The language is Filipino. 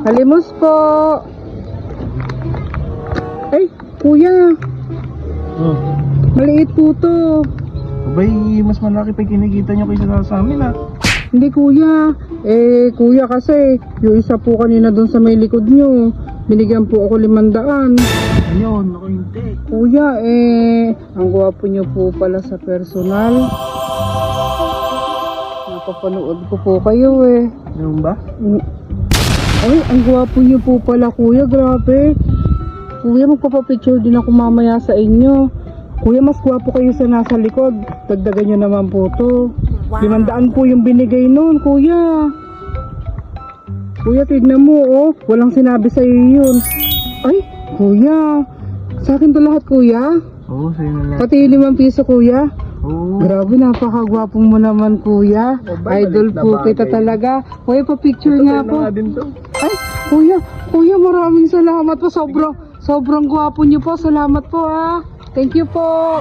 Halimos po. Ay, kuya. Oh. Maliit po to. Abay, mas malaki pa yung kinikita nyo kaysa sa amin ha. Hindi kuya. Kuya kasi, yung isa po kanina doon sa may likod nyo. Binigyan po ako 500. Ayun, ako hindi. Kuya, ang gwapo nyo po pala sa personal. Napapanood ko po kayo eh. Ganun ba? Ay, ang gwapo nyo po pala kuya, grabe. Kuya, magpapapicture din ako mamaya sa inyo. Kuya, mas gwapo kayo sa nasa likod. Dagdagan nyo naman po to. 500 po yung binigay nun, kuya. Kuya, tignan mo, oh. Walang sinabi sa'yo yun. Ay, kuya. Sa akin to lahat, kuya. Oo, sa'yo na lang. Pati 5 piso, kuya. Oo. Grabe, napakagwapo mo naman, kuya. Idol po kita talaga. Kuya, pa-picture nga po. din to. Ay, kuya, maraming salamat po. Sobrang gwapo niyo po. Salamat po, ha. Thank you po.